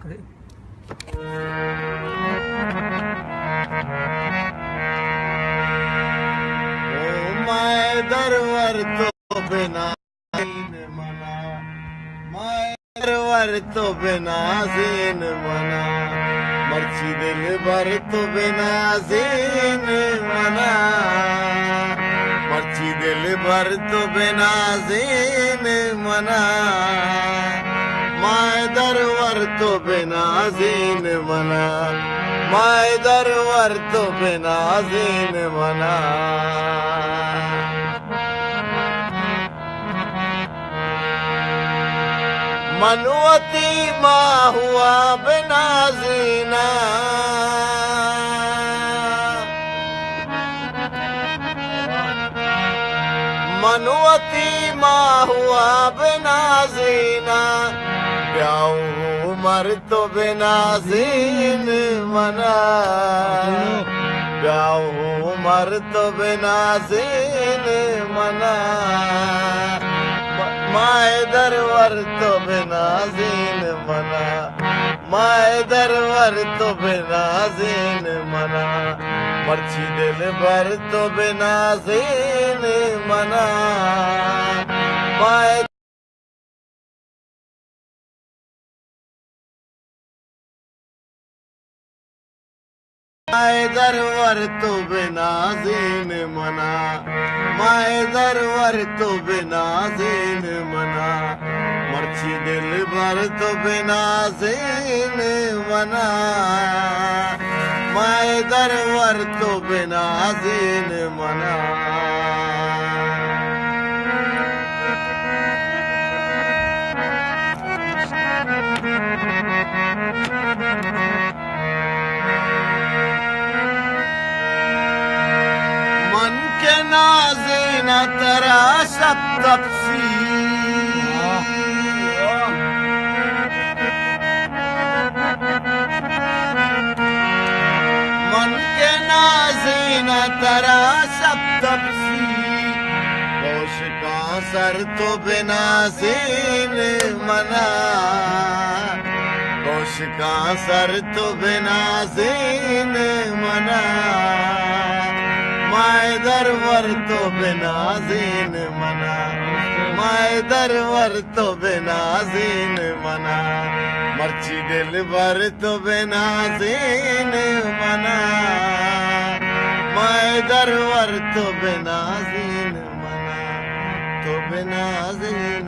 करे। मैं दरवर तो बिना मना, मैं दरवर तो बिना जीन मना, मर्ची दिल भर तो बिना जीन मना, मर्ची दिल भर तो बिना जीन मना, मैं दरवर तो बिना जीन मना, मैं दरवर तो बिना जीन मना। मनवती माँ हुआ बिना जीना, मनवती माँ हुआ बिना जीना, ब्याह उमर तो बिना जीन मना, ब्याह उमर तो बिना जीन मना, माए दरवर तो बिना जीन मना, माए दरवर तो बिना जीन मना, मर्ची दिल भर तो बिना जीन मना, माए माए दरवर तो बिना जीन मना, माए दरवर तो बिना जीन मना, मर्ची दिल भर तो बिना जीन मना, माए दरवर तो बिना जीन मना। मन के नाज़ीना तेरा सब तफसीर, मन के नाज़ीना तेरा सब तफसीर, होश का सर तो बिना जीन मना, होश का सर तो बिना जीन मना, माए दरवर तो बिना जीन मना, माए दरवर तो बिना जीन मना, मर्ची दिल भर तो बिना जीन मना, माए दरवर तो बिना जीन मना, तो बिना जीन